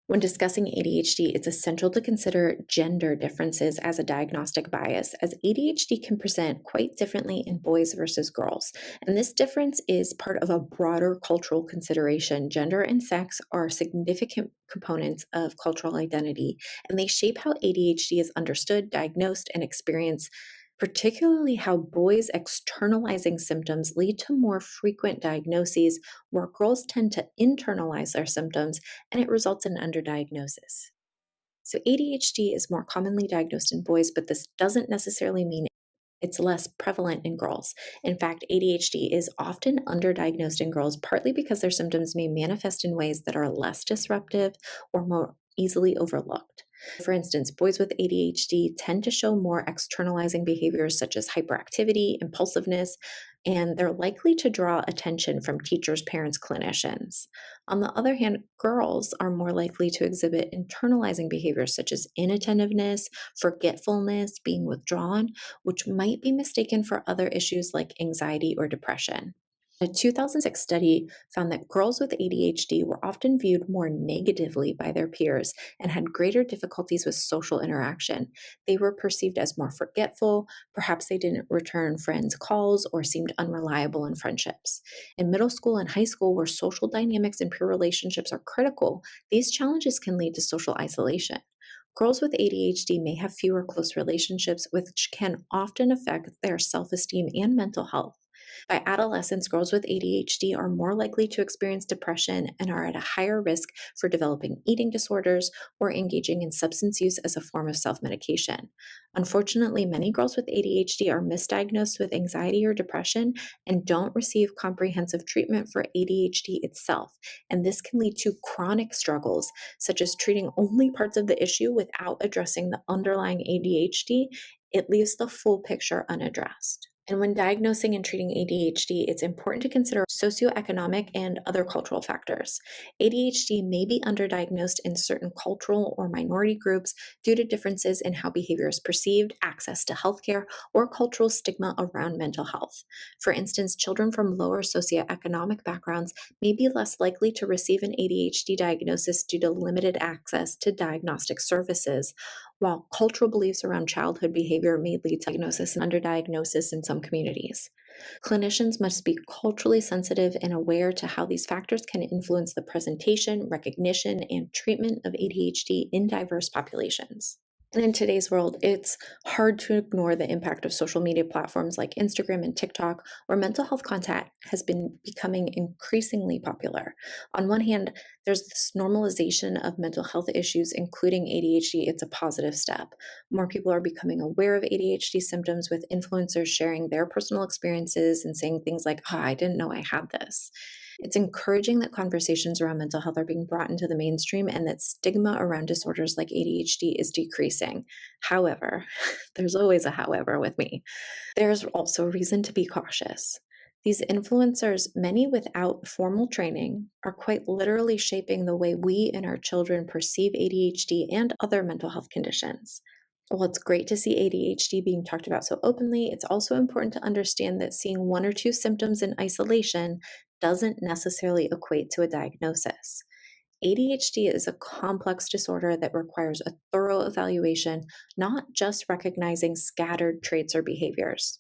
S1: When discussing ADHD, it's essential to consider gender differences as a diagnostic bias, as ADHD can present quite differently in boys versus girls. And this difference is part of a broader cultural consideration. Gender and sex are significant components of cultural identity, and they shape how ADHD is understood, diagnosed, and experienced, particularly how boys externalizing symptoms lead to more frequent diagnoses, where girls tend to internalize their symptoms and it results in underdiagnosis. So, ADHD is more commonly diagnosed in boys, but this doesn't necessarily mean it's less prevalent in girls. In fact, ADHD is often underdiagnosed in girls, partly because their symptoms may manifest in ways that are less disruptive or more easily overlooked. For instance, boys with ADHD tend to show more externalizing behaviors such as hyperactivity, impulsiveness, and they're likely to draw attention from teachers, parents, clinicians. On the other hand, girls are more likely to exhibit internalizing behaviors such as inattentiveness, forgetfulness, being withdrawn, which might be mistaken for other issues like anxiety or depression. A 2006 study found that girls with ADHD were often viewed more negatively by their peers and had greater difficulties with social interaction. They were perceived as more forgetful, perhaps they didn't return friends' calls, or seemed unreliable in friendships. In middle school and high school, where social dynamics and peer relationships are critical, these challenges can lead to social isolation. Girls with ADHD may have fewer close relationships, which can often affect their self esteem and mental health. By adolescence, girls with ADHD are more likely to experience depression and are at a higher risk for developing eating disorders or engaging in substance use as a form of self medication. Unfortunately, many girls with ADHD are misdiagnosed with anxiety or depression and don't receive comprehensive treatment for ADHD itself. And this can lead to chronic struggles, such as treating only parts of the issue without addressing the underlying ADHD. It leaves the full picture unaddressed. And when diagnosing and treating ADHD, it's important to consider socioeconomic and other cultural factors. ADHD may be underdiagnosed in certain cultural or minority groups due to differences in how behavior is perceived, access to healthcare, or cultural stigma around mental health. For instance, children from lower socioeconomic backgrounds may be less likely to receive an ADHD diagnosis due to limited access to diagnostic services, while cultural beliefs around childhood behavior may lead to diagnosis and underdiagnosis in some communities. Clinicians must be culturally sensitive and aware to how these factors can influence the presentation, recognition, and treatment of ADHD in diverse populations. And in today's world, it's hard to ignore the impact of social media platforms like Instagram and TikTok, where mental health content has been becoming increasingly popular. On one hand, there's this normalization of mental health issues, including ADHD. It's a positive step. More people are becoming aware of ADHD symptoms, with influencers sharing their personal experiences and saying things like, "Oh, I didn't know I had this." It's encouraging that conversations around mental health are being brought into the mainstream and that stigma around disorders like ADHD is decreasing. However, there's always a however with me. There's also reason to be cautious. These influencers, many without formal training, are quite literally shaping the way we and our children perceive ADHD and other mental health conditions. While it's great to see ADHD being talked about so openly, it's also important to understand that seeing one or two symptoms in isolation doesn't necessarily equate to a diagnosis. ADHD is a complex disorder that requires a thorough evaluation, not just recognizing scattered traits or behaviors.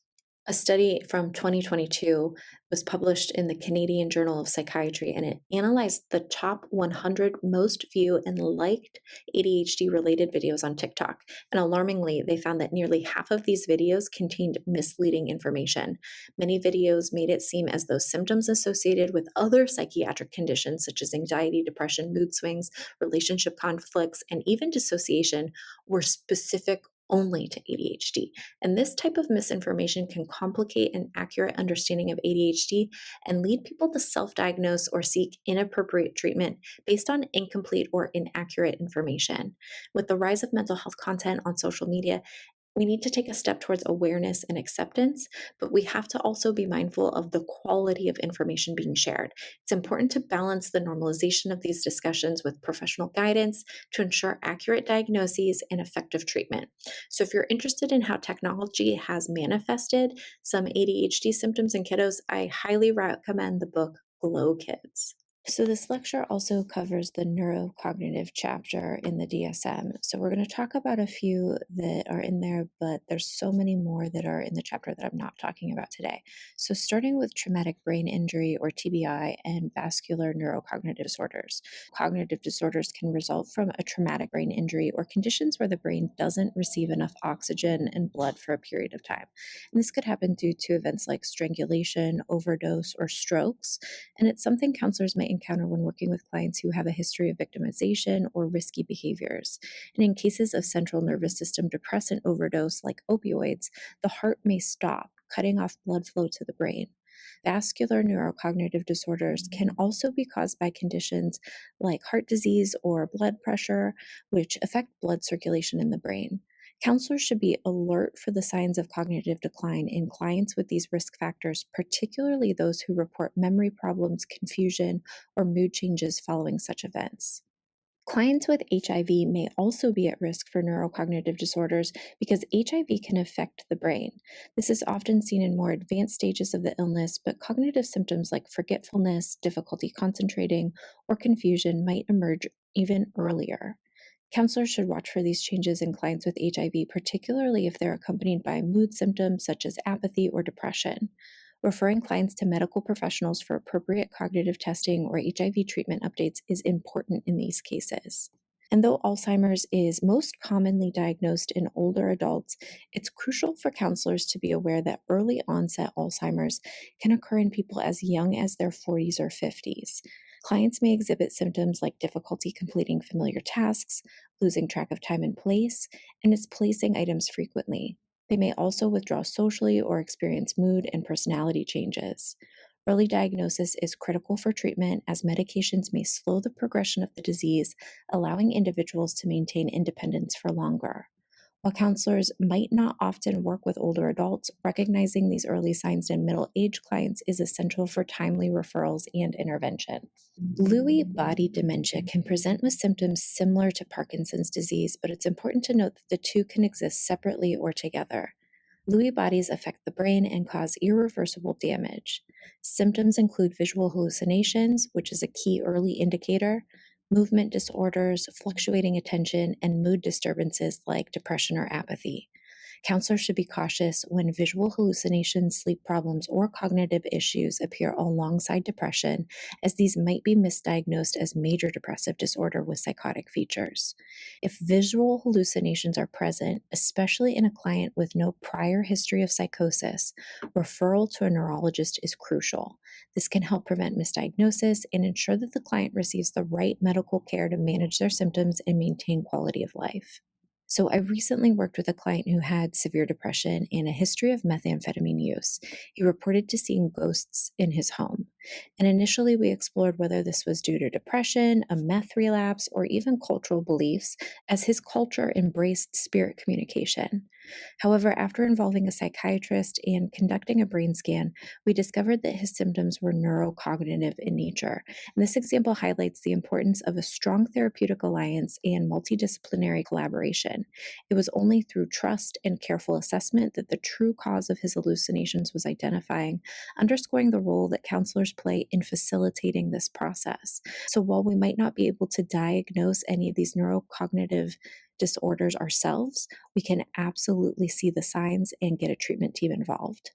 S1: A study from 2022 was published in the Canadian Journal of Psychiatry, and it analyzed the top 100 most viewed and liked ADHD related videos on TikTok. And alarmingly, they found that nearly half of these videos contained misleading information. Many videos made it seem as though symptoms associated with other psychiatric conditions, such as anxiety, depression, mood swings, relationship conflicts, and even dissociation, were specific only to ADHD. And this type of misinformation can complicate an accurate understanding of ADHD and lead people to self diagnose or seek inappropriate treatment based on incomplete or inaccurate information. With the rise of mental health content on social media, we need to take a step towards awareness and acceptance, but we have to also be mindful of the quality of information being shared. It's important to balance the normalization of these discussions with professional guidance to ensure accurate diagnoses and effective treatment. So, if you're interested in how technology has manifested some ADHD symptoms in kiddos, I highly recommend the book Glow Kids. So, this lecture also covers the neurocognitive chapter in the DSM. So, we're going to talk about a few that are in there, but there's so many more that are in the chapter that I'm not talking about today. So, starting with traumatic brain injury or TBI and vascular neurocognitive disorders. Cognitive disorders can result from a traumatic brain injury or conditions where the brain doesn't receive enough oxygen and blood for a period of time. And this could happen due to events like strangulation, overdose, or strokes. And it's something counselors may encounter when working with clients who have a history of victimization or risky behaviors. And in cases of central nervous system depressant overdose, like opioids, the heart may stop, cutting off blood flow to the brain. Vascular neurocognitive disorders can also be caused by conditions like heart disease or blood pressure, which affect blood circulation in the brain. Counselors should be alert for the signs of cognitive decline in clients with these risk factors, particularly those who report memory problems, confusion, or mood changes following such events. Clients with HIV may also be at risk for neurocognitive disorders because HIV can affect the brain. This is often seen in more advanced stages of the illness, but cognitive symptoms like forgetfulness, difficulty concentrating, or confusion might emerge even earlier. Counselors should watch for these changes in clients with HIV, particularly if they're accompanied by mood symptoms such as apathy or depression. Referring clients to medical professionals for appropriate cognitive testing or HIV treatment updates is important in these cases. And though Alzheimer's is most commonly diagnosed in older adults, it's crucial for counselors to be aware that early onset Alzheimer's can occur in people as young as their 40s or 50s. Clients may exhibit symptoms like difficulty completing familiar tasks, losing track of time and place, and misplacing items frequently. They may also withdraw socially or experience mood and personality changes. Early diagnosis is critical for treatment as medications may slow the progression of the disease, allowing individuals to maintain independence for longer. While counselors might not often work with older adults, recognizing these early signs in middle aged clients is essential for timely referrals and intervention. Lewy body dementia can present with symptoms similar to Parkinson's disease, but it's important to note that the two can exist separately or together. Lewy bodies affect the brain and cause irreversible damage. Symptoms include visual hallucinations, which is a key early indicator, movement disorders, fluctuating attention, and mood disturbances like depression or apathy. Counselors should be cautious when visual hallucinations, sleep problems, or cognitive issues appear alongside depression, as these might be misdiagnosed as major depressive disorder with psychotic features. If visual hallucinations are present, especially in a client with no prior history of psychosis, referral to a neurologist is crucial. This can help prevent misdiagnosis and ensure that the client receives the right medical care to manage their symptoms and maintain quality of life. So, I recently worked with a client who had severe depression and a history of methamphetamine use. He reported to seeing ghosts in his home. And initially, we explored whether this was due to depression, a meth relapse, or even cultural beliefs, as his culture embraced spirit communication. However, after involving a psychiatrist and conducting a brain scan, we discovered that his symptoms were neurocognitive in nature. And this example highlights the importance of a strong therapeutic alliance and multidisciplinary collaboration. It was only through trust and careful assessment that the true cause of his hallucinations was identifying, underscoring the role that counselors play in facilitating this process. So while we might not be able to diagnose any of these neurocognitive disorders ourselves, we can absolutely see the signs and get a treatment team involved.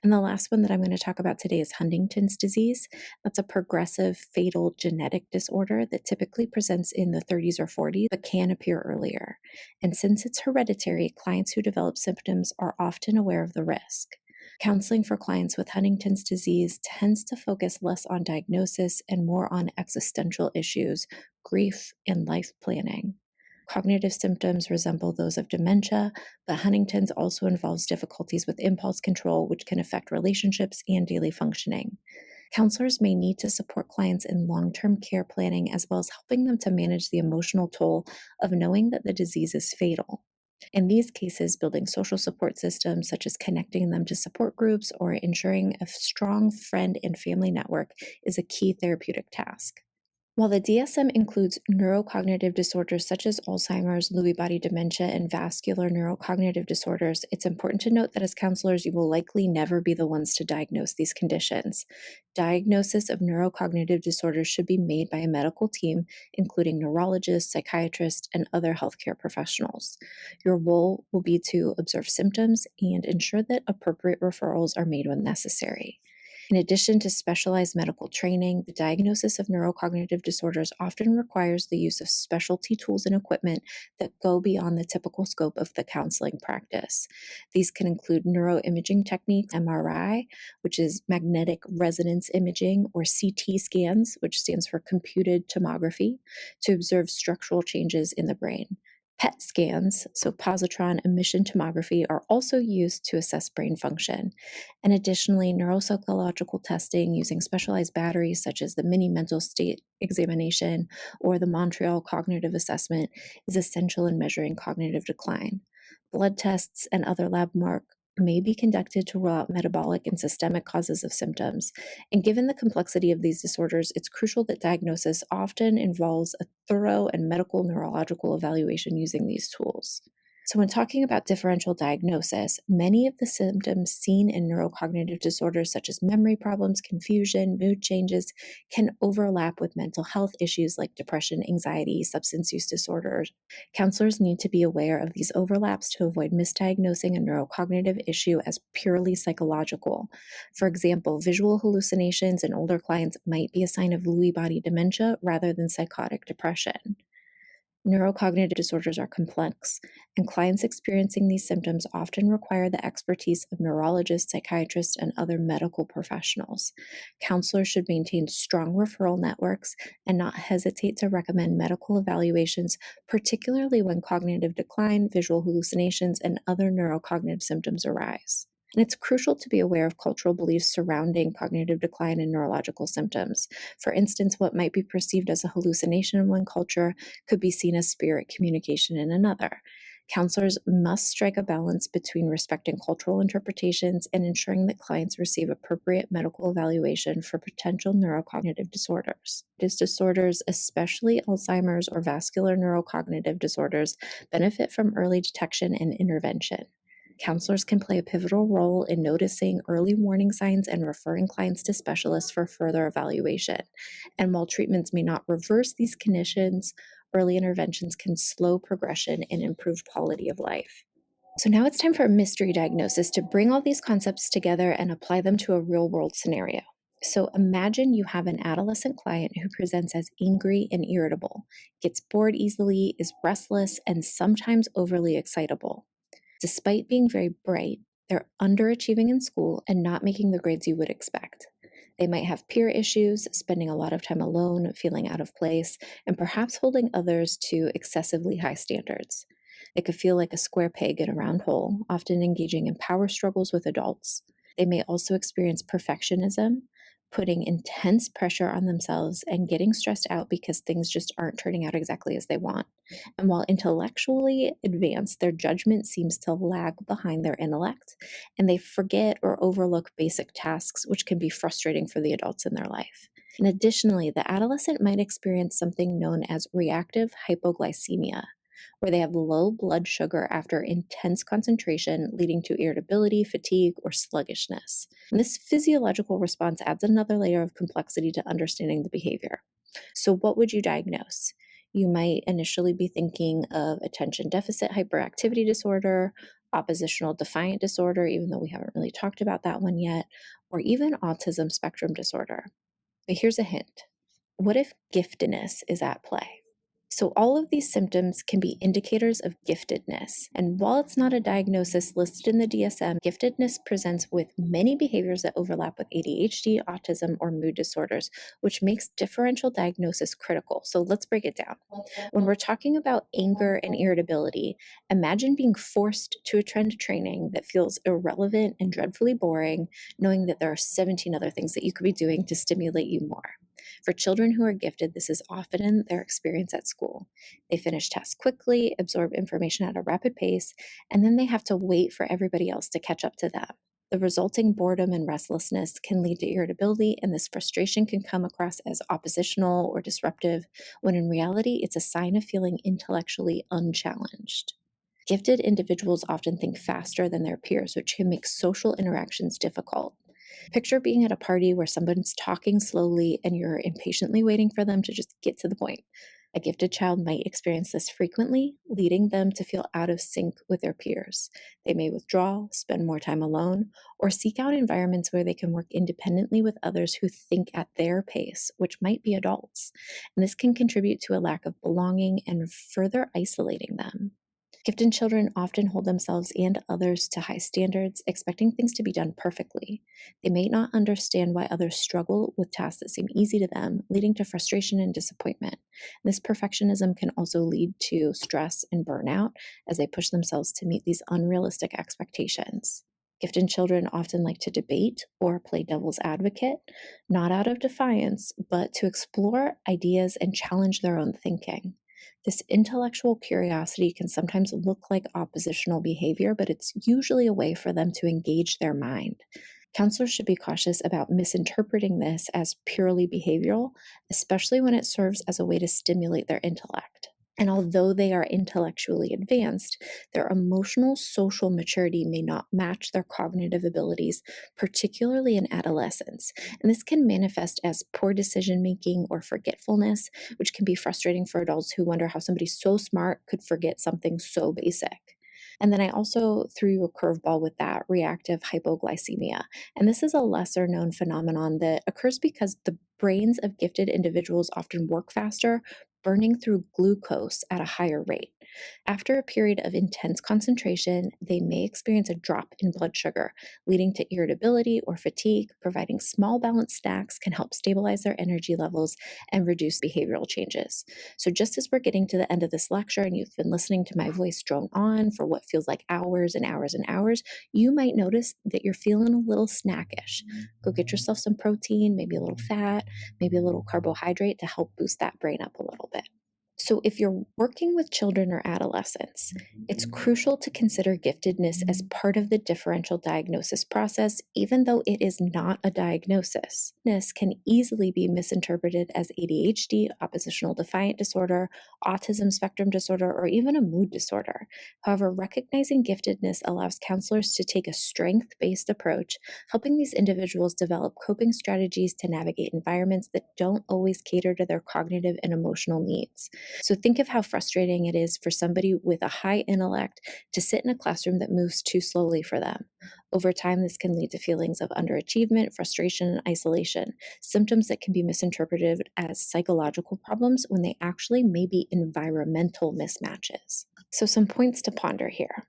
S1: And the last one that I'm going to talk about today is Huntington's disease. That's a progressive fatal genetic disorder that typically presents in the 30s or 40s, but can appear earlier. And since it's hereditary, clients who develop symptoms are often aware of the risk. Counseling for clients with Huntington's disease tends to focus less on diagnosis and more on existential issues, grief, and life planning. Cognitive symptoms resemble those of dementia, but Huntington's also involves difficulties with impulse control, which can affect relationships and daily functioning. Counselors may need to support clients in long term care planning as well as helping them to manage the emotional toll of knowing that the disease is fatal. In these cases, building social support systems such as connecting them to support groups or ensuring a strong friend and family network is a key therapeutic task. While the DSM includes neurocognitive disorders such as Alzheimer's, Lewy body dementia, and vascular neurocognitive disorders, it's important to note that as counselors, you will likely never be the ones to diagnose these conditions. Diagnosis of neurocognitive disorders should be made by a medical team, including neurologists, psychiatrists, and other healthcare professionals. Your role will be to observe symptoms and ensure that appropriate referrals are made when necessary. In addition to specialized medical training, the diagnosis of neurocognitive disorders often requires the use of specialty tools and equipment that go beyond the typical scope of the counseling practice. These can include neuroimaging techniques, MRI, which is magnetic resonance imaging, or CT scans, which stands for computed tomography, to observe structural changes in the brain. PET scans, so positron emission tomography, are also used to assess brain function. And additionally, neuropsychological testing using specialized batteries such as the mini mental state examination or the Montreal cognitive assessment is essential in measuring cognitive decline. Blood tests and other lab work may be conducted to rule out metabolic and systemic causes of symptoms. And given the complexity of these disorders, it's crucial that diagnosis often involves a thorough and medical neurological evaluation using these tools. So, when talking about differential diagnosis, many of the symptoms seen in neurocognitive disorders, such as memory problems, confusion, mood changes, can overlap with mental health issues like depression, anxiety, substance use disorders. Counselors need to be aware of these overlaps to avoid misdiagnosing a neurocognitive issue as purely psychological. For example, visual hallucinations in older clients might be a sign of Lewy body dementia rather than psychotic depression. Neurocognitive disorders are complex, and clients experiencing these symptoms often require the expertise of neurologists, psychiatrists, and other medical professionals. Counselors should maintain strong referral networks and not hesitate to recommend medical evaluations, particularly when cognitive decline, visual hallucinations, and other neurocognitive symptoms arise. And it's crucial to be aware of cultural beliefs surrounding cognitive decline and neurological symptoms. For instance, what might be perceived as a hallucination in one culture could be seen as spirit communication in another. Counselors must strike a balance between respecting cultural interpretations and ensuring that clients receive appropriate medical evaluation for potential neurocognitive disorders. These disorders, especially Alzheimer's or vascular neurocognitive disorders, benefit from early detection and intervention. Counselors can play a pivotal role in noticing early warning signs and referring clients to specialists for further evaluation. And while treatments may not reverse these conditions, early interventions can slow progression and improve quality of life. So now it's time for a mystery diagnosis to bring all these concepts together and apply them to a real world scenario. So imagine you have an adolescent client who presents as angry and irritable, gets bored easily, is restless, and sometimes overly excitable. Despite being very bright, they're underachieving in school and not making the grades you would expect. They might have peer issues, spending a lot of time alone, feeling out of place, and perhaps holding others to excessively high standards. They could feel like a square peg in a round hole, often engaging in power struggles with adults. They may also experience perfectionism, putting intense pressure on themselves and getting stressed out because things just aren't turning out exactly as they want. And while intellectually advanced, their judgment seems to lag behind their intellect, and they forget or overlook basic tasks, which can be frustrating for the adults in their life. And additionally, the adolescent might experience something known as reactive hypoglycemia, where they have low blood sugar after intense concentration, leading to irritability, fatigue, or sluggishness. And this physiological response adds another layer of complexity to understanding the behavior. So, what would you diagnose? You might initially be thinking of attention deficit hyperactivity disorder, oppositional defiant disorder, even though we haven't really talked about that one yet, or even autism spectrum disorder. But here's a hint. What if giftedness is at play? So, all of these symptoms can be indicators of giftedness. And while it's not a diagnosis listed in the DSM, giftedness presents with many behaviors that overlap with ADHD, autism, or mood disorders, which makes differential diagnosis critical. So, let's break it down. When we're talking about anger and irritability, imagine being forced to attend training that feels irrelevant and dreadfully boring, knowing that there are 17 other things that you could be doing to stimulate you more. For children who are gifted, this is often their experience at school. They finish tasks quickly, absorb information at a rapid pace, and then they have to wait for everybody else to catch up to them. The resulting boredom and restlessness can lead to irritability, and this frustration can come across as oppositional or disruptive, when in reality, it's a sign of feeling intellectually unchallenged. Gifted individuals often think faster than their peers, which can make social interactions difficult. Picture being at a party where someone's talking slowly and you're impatiently waiting for them to just get to the point. A gifted child might experience this frequently, leading them to feel out of sync with their peers. They may withdraw, spend more time alone, or seek out environments where they can work independently with others who think at their pace, which might be adults. And this can contribute to a lack of belonging and further isolating them. Gifted children often hold themselves and others to high standards, expecting things to be done perfectly. They may not understand why others struggle with tasks that seem easy to them, leading to frustration and disappointment. This perfectionism can also lead to stress and burnout as they push themselves to meet these unrealistic expectations. Gifted children often like to debate or play devil's advocate, not out of defiance, but to explore ideas and challenge their own thinking. This intellectual curiosity can sometimes look like oppositional behavior, but it's usually a way for them to engage their mind. Counselors should be cautious about misinterpreting this as purely behavioral, especially when it serves as a way to stimulate their intellect. And although they are intellectually advanced, their emotional social maturity may not match their cognitive abilities, particularly in adolescence. And this can manifest as poor decision making or forgetfulness, which can be frustrating for adults who wonder how somebody so smart could forget something so basic. And then I also threw you a curveball with that reactive hypoglycemia. And this is a lesser known phenomenon that occurs because the brains of gifted individuals often work faster, burning through glucose at a higher rate. After a period of intense concentration, they may experience a drop in blood sugar, leading to irritability or fatigue. Providing small balanced snacks can help stabilize their energy levels and reduce behavioral changes. So, just as we're getting to the end of this lecture and you've been listening to my voice drone on for what feels like hours and hours and hours, you might notice that you're feeling a little snackish. Go get yourself some protein, maybe a little fat, maybe a little carbohydrate to help boost that brain up a little bit. So, if you're working with children or adolescents, it's crucial to consider giftedness as part of the differential diagnosis process, even though it is not a diagnosis. This can easily be misinterpreted as ADHD, oppositional defiant disorder, autism spectrum disorder, or even a mood disorder. However, recognizing giftedness allows counselors to take a strength based approach, helping these individuals develop coping strategies to navigate environments that don't always cater to their cognitive and emotional needs. So think of how frustrating it is for somebody with a high intellect to sit in a classroom that moves too slowly for them. Over time, this can lead to feelings of underachievement, frustration, and isolation, symptoms that can be misinterpreted as psychological problems when they actually may be environmental mismatches. So, some points to ponder here.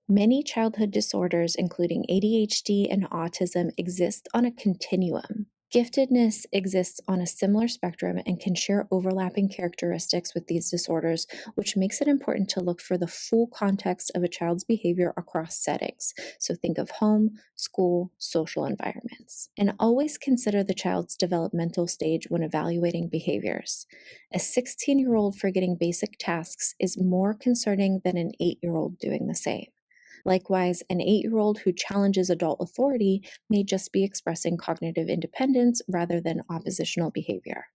S1: Many childhood disorders, including ADHD and autism, exist on a continuum. Giftedness exists on a similar spectrum and can share overlapping characteristics with these disorders, which makes it important to look for the full context of a child's behavior across settings. So think of home, school, social environments. And always consider the child's developmental stage when evaluating behaviors. A 16-year-old forgetting basic tasks is more concerning than an 8-year-old doing the same. Likewise, an 8-year-old who challenges adult authority may just be expressing cognitive independence rather than oppositional behavior.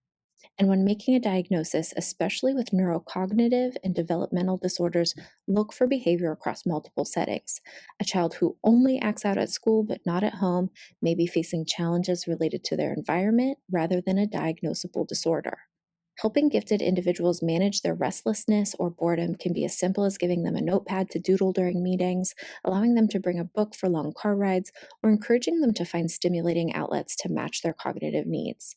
S1: And when making a diagnosis, especially with neurocognitive and developmental disorders, look for behavior across multiple settings. A child who only acts out at school but not at home may be facing challenges related to their environment rather than a diagnosable disorder. Helping gifted individuals manage their restlessness or boredom can be as simple as giving them a notepad to doodle during meetings, allowing them to bring a book for long car rides, or encouraging them to find stimulating outlets to match their cognitive needs.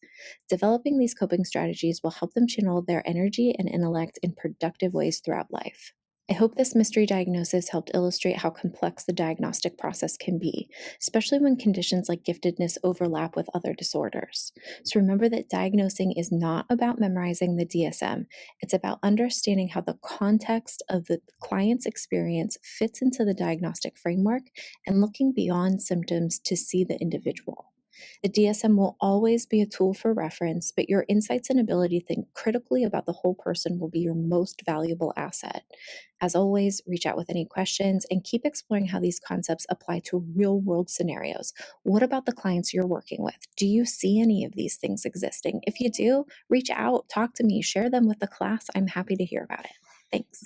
S1: Developing these coping strategies will help them channel their energy and intellect in productive ways throughout life. I hope this mystery diagnosis helped illustrate how complex the diagnostic process can be, especially when conditions like giftedness overlap with other disorders. So remember that diagnosing is not about memorizing the DSM, it's about understanding how the context of the client's experience fits into the diagnostic framework and looking beyond symptoms to see the individual. The DSM will always be a tool for reference, but your insights and ability to think critically about the whole person will be your most valuable asset. As always, reach out with any questions and keep exploring how these concepts apply to real world scenarios. What about the clients you're working with? Do you see any of these things existing? If you do, reach out, talk to me, share them with the class. I'm happy to hear about it. Thanks.